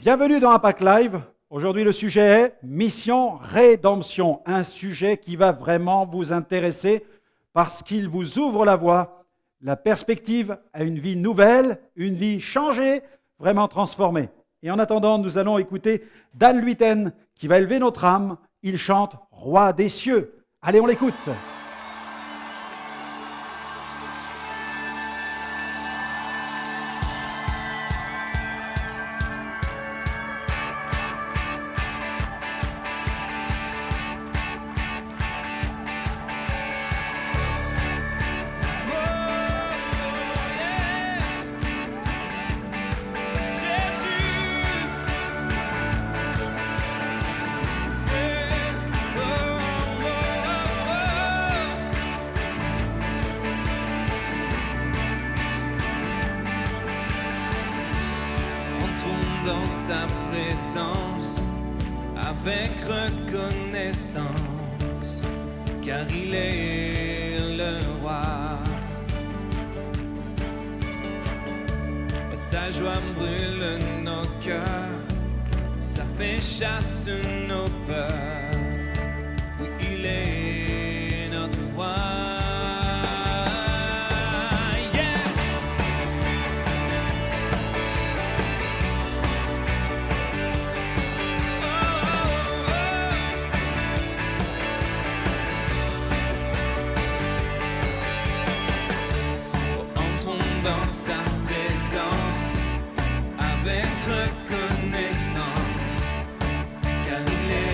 Bienvenue dans Impact Live. Aujourd'hui, le sujet est Mission Rédemption, un sujet qui va vraiment vous intéresser parce qu'il vous ouvre la voie, la perspective à une vie nouvelle, une vie changée, vraiment transformée. Et en attendant, nous allons écouter Dan Luyten qui va élever notre âme. Il chante Roi des cieux. Allez, on l'écoute. Dans sa présence avec reconnaissance, car il est le roi. Sa joie brûle nos cœurs, ça fait chasse nos peurs. Oui, il est notre roi. Dans sa présence, avec reconnaissance, car il est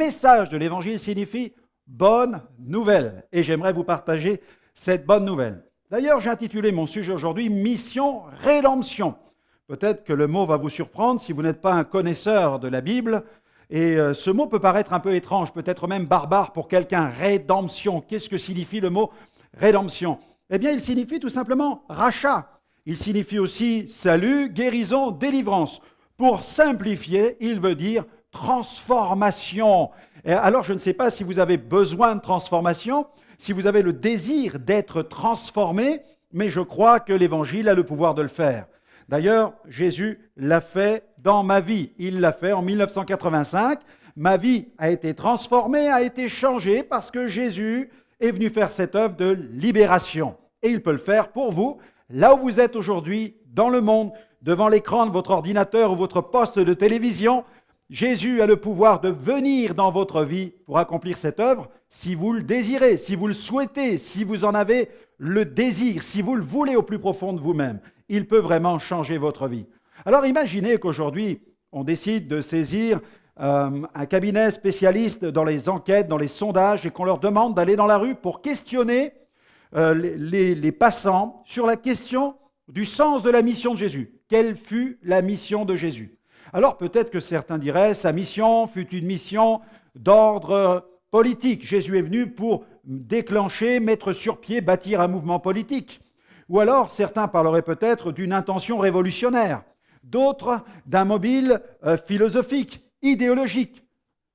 message de l'Évangile signifie bonne nouvelle. Et j'aimerais vous partager cette bonne nouvelle. D'ailleurs, j'ai intitulé mon sujet aujourd'hui « Mission Rédemption ». Peut-être que le mot va vous surprendre si vous n'êtes pas un connaisseur de la Bible. Et ce mot peut paraître un peu étrange, peut-être même barbare pour quelqu'un. Rédemption. Qu'est-ce que signifie le mot rédemption? Eh bien, il signifie tout simplement rachat. Il signifie aussi salut, guérison, délivrance. Pour simplifier, il veut dire transformation. Et alors, je ne sais pas si vous avez besoin de transformation, si vous avez le désir d'être transformé, mais je crois que l'Évangile a le pouvoir de le faire. D'ailleurs, Jésus l'a fait dans ma vie. Il l'a fait en 1985. Ma vie a été transformée, a été changée parce que Jésus est venu faire cette œuvre de libération. Et il peut le faire pour vous, là où vous êtes aujourd'hui, dans le monde, devant l'écran de votre ordinateur ou votre poste de télévision. Jésus a le pouvoir de venir dans votre vie pour accomplir cette œuvre si vous le désirez, si vous le souhaitez, si vous en avez le désir, si vous le voulez au plus profond de vous-même. Il peut vraiment changer votre vie. Alors imaginez qu'aujourd'hui, on décide de saisir un cabinet spécialiste dans les enquêtes, dans les sondages, et qu'on leur demande d'aller dans la rue pour questionner les passants sur la question du sens de la mission de Jésus. Quelle fut la mission de Jésus? Alors peut-être que certains diraient, sa mission fut une mission d'ordre politique. Jésus est venu pour déclencher, mettre sur pied, bâtir un mouvement politique. Ou alors certains parleraient peut-être d'une intention révolutionnaire, d'autres d'un mobile philosophique, idéologique.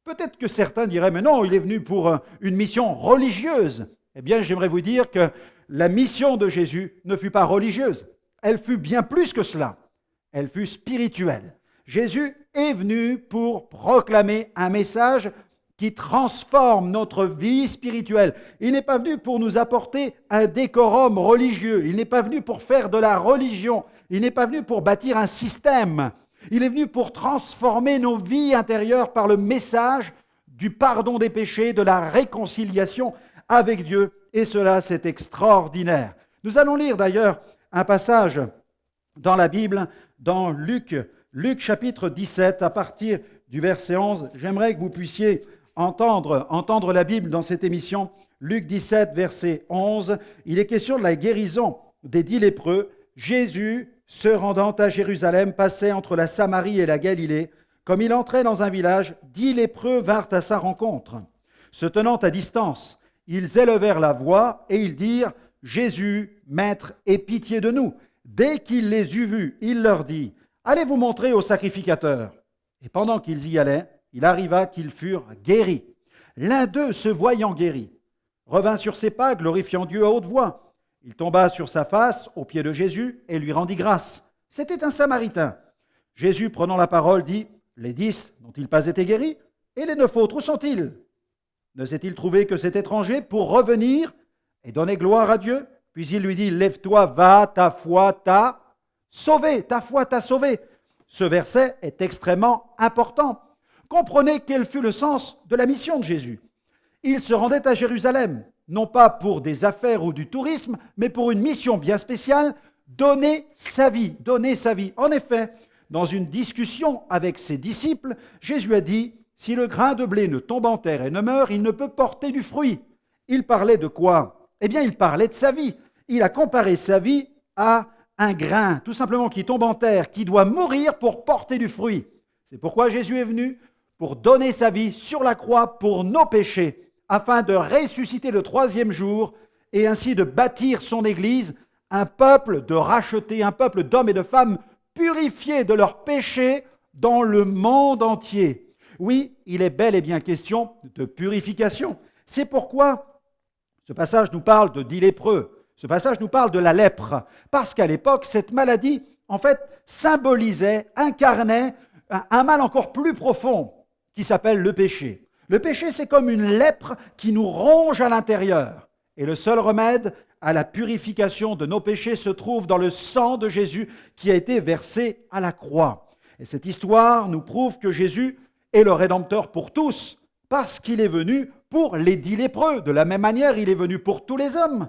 Peut-être que certains diraient, mais non, il est venu pour une mission religieuse. Eh bien, j'aimerais vous dire que la mission de Jésus ne fut pas religieuse. Elle fut bien plus que cela. Elle fut spirituelle. Jésus est venu pour proclamer un message qui transforme notre vie spirituelle. Il n'est pas venu pour nous apporter un décorum religieux. Il n'est pas venu pour faire de la religion. Il n'est pas venu pour bâtir un système. Il est venu pour transformer nos vies intérieures par le message du pardon des péchés, de la réconciliation avec Dieu. Et cela, c'est extraordinaire. Nous allons lire d'ailleurs un passage dans la Bible, dans Luc chapitre 17, à partir du verset 11. J'aimerais que vous puissiez entendre la Bible dans cette émission. Luc 17, verset 11. Il est question de la guérison des 10 lépreux. Jésus, se rendant à Jérusalem, passait entre la Samarie et la Galilée. Comme il entrait dans un village, 10 lépreux vinrent à sa rencontre. Se tenant à distance, ils élevèrent la voix et ils dirent « Jésus, Maître, aie pitié de nous !» Dès qu'il les eut vus, il leur dit « Allez vous montrer au sacrificateur. » Et pendant qu'ils y allaient, il arriva qu'ils furent guéris. L'un d'eux, se voyant guéri, revint sur ses pas, glorifiant Dieu à haute voix. Il tomba sur sa face aux pieds de Jésus et lui rendit grâce. C'était un Samaritain. Jésus, prenant la parole, dit « Les 10 n'ont-ils pas été guéris? Et les 9 autres, où sont-ils? Ne s'est-il trouvé que cet étranger pour revenir et donner gloire à Dieu? » Puis il lui dit « Lève-toi, va, ta foi t'a sauvé, ta foi t'a sauvé. » Ce verset est extrêmement important. Comprenez quel fut le sens de la mission de Jésus. Il se rendait à Jérusalem, non pas pour des affaires ou du tourisme, mais pour une mission bien spéciale, donner sa vie, donner sa vie. En effet, dans une discussion avec ses disciples, Jésus a dit « Si le grain de blé ne tombe en terre et ne meurt, il ne peut porter du fruit. » Il parlait de quoi? Eh bien, il parlait de sa vie. Il a comparé sa vie à un grain, tout simplement, qui tombe en terre, qui doit mourir pour porter du fruit. C'est pourquoi Jésus est venu, pour donner sa vie sur la croix pour nos péchés, afin de ressusciter le 3e jour et ainsi de bâtir son Église, un peuple de rachetés, un peuple d'hommes et de femmes purifiés de leurs péchés dans le monde entier. Oui, il est bel et bien question de purification. C'est pourquoi ce passage nous parle de 10 lépreux. Ce passage nous parle de la lèpre, parce qu'à l'époque, cette maladie, en fait, symbolisait, incarnait un mal encore plus profond qui s'appelle le péché. Le péché, c'est comme une lèpre qui nous ronge à l'intérieur. Et le seul remède à la purification de nos péchés se trouve dans le sang de Jésus qui a été versé à la croix. Et cette histoire nous prouve que Jésus est le Rédempteur pour tous, parce qu'il est venu pour les 10 lépreux. De la même manière, il est venu pour tous les hommes.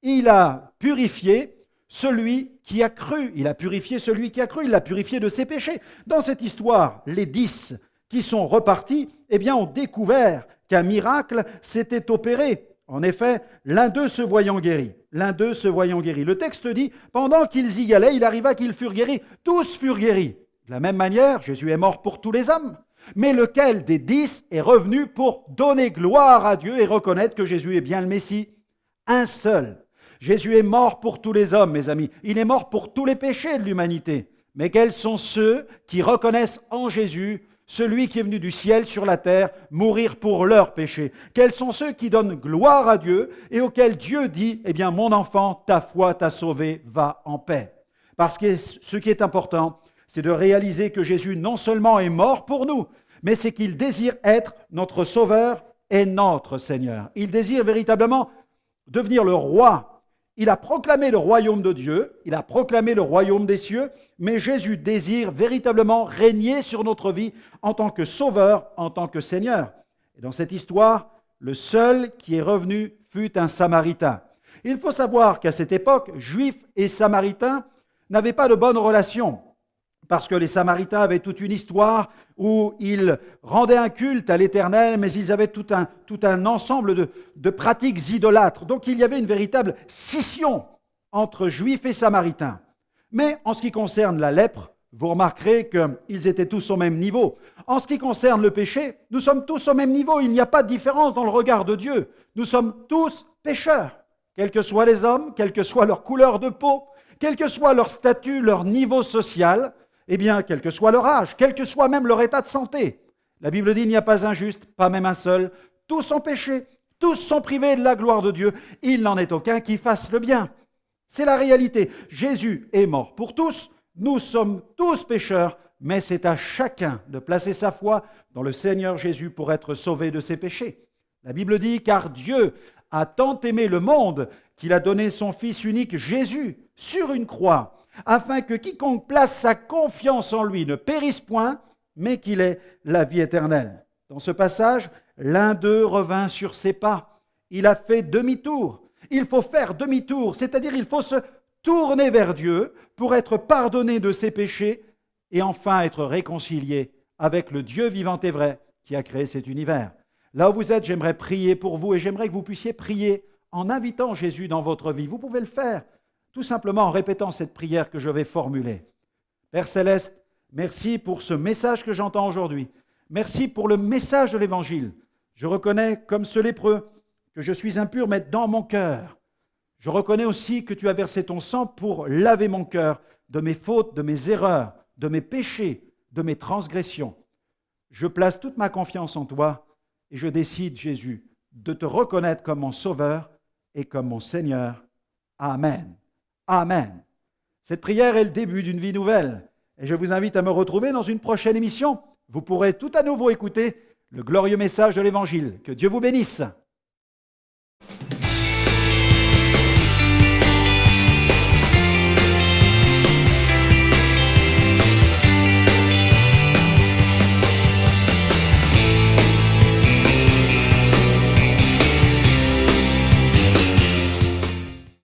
Il a purifié celui qui a cru. Il a purifié celui qui a cru. Il l'a purifié de ses péchés. Dans cette histoire, les 10, qui sont repartis, ont découvert qu'un miracle s'était opéré. En effet, l'un d'eux se voyant guéri. Le texte dit, pendant qu'ils y allaient, il arriva qu'ils furent guéris. Tous furent guéris. De la même manière, Jésus est mort pour tous les hommes. Mais lequel des 10 est revenu pour donner gloire à Dieu et reconnaître que Jésus est bien le Messie? Un seul. Jésus est mort pour tous les hommes, mes amis. Il est mort pour tous les péchés de l'humanité. Mais quels sont ceux qui reconnaissent en Jésus celui qui est venu du ciel sur la terre, mourir pour leurs péchés? Quels sont ceux qui donnent gloire à Dieu et auxquels Dieu dit, mon enfant, ta foi t'a sauvé, va en paix. Parce que ce qui est important, c'est de réaliser que Jésus non seulement est mort pour nous, mais c'est qu'il désire être notre Sauveur et notre Seigneur. Il désire véritablement devenir le roi. Il a proclamé le royaume de Dieu, il a proclamé le royaume des cieux, mais Jésus désire véritablement régner sur notre vie en tant que Sauveur, en tant que Seigneur. Et dans cette histoire, le seul qui est revenu fut un Samaritain. Il faut savoir qu'à cette époque, Juifs et Samaritains n'avaient pas de bonnes relations, parce que les Samaritains avaient toute une histoire où ils rendaient un culte à l'Éternel, mais ils avaient tout un ensemble de pratiques idolâtres. Donc il y avait une véritable scission entre Juifs et Samaritains. Mais en ce qui concerne la lèpre, vous remarquerez qu'ils étaient tous au même niveau. En ce qui concerne le péché, nous sommes tous au même niveau. Il n'y a pas de différence dans le regard de Dieu. Nous sommes tous pécheurs, quels que soient les hommes, quelle que soit leur couleur de peau, quel que soit leur statut, leur niveau social, quel que soit leur âge, quel que soit même leur état de santé. La Bible dit, il n'y a pas un juste, pas même un seul. Tous ont péché, tous sont privés de la gloire de Dieu. Il n'en est aucun qui fasse le bien. C'est la réalité. Jésus est mort pour tous. Nous sommes tous pécheurs, mais c'est à chacun de placer sa foi dans le Seigneur Jésus pour être sauvé de ses péchés. La Bible dit, car Dieu a tant aimé le monde qu'il a donné son Fils unique Jésus sur une croix, afin que quiconque place sa confiance en lui ne périsse point, mais qu'il ait la vie éternelle. Dans ce passage, l'un d'eux revint sur ses pas. Il a fait demi-tour. Il faut faire demi-tour, c'est-à-dire il faut se tourner vers Dieu pour être pardonné de ses péchés et enfin être réconcilié avec le Dieu vivant et vrai qui a créé cet univers. Là où vous êtes, j'aimerais prier pour vous et j'aimerais que vous puissiez prier en invitant Jésus dans votre vie. Vous pouvez le faire tout simplement en répétant cette prière que je vais formuler. Père Céleste, merci pour ce message que j'entends aujourd'hui. Merci pour le message de l'Évangile. Je reconnais, comme ce lépreux, que je suis impur, mais dans mon cœur. Je reconnais aussi que tu as versé ton sang pour laver mon cœur de mes fautes, de mes erreurs, de mes péchés, de mes transgressions. Je place toute ma confiance en toi et je décide, Jésus, de te reconnaître comme mon Sauveur et comme mon Seigneur. Amen. Amen. Cette prière est le début d'une vie nouvelle. Et je vous invite à me retrouver dans une prochaine émission. Vous pourrez tout à nouveau écouter le glorieux message de l'Évangile. Que Dieu vous bénisse.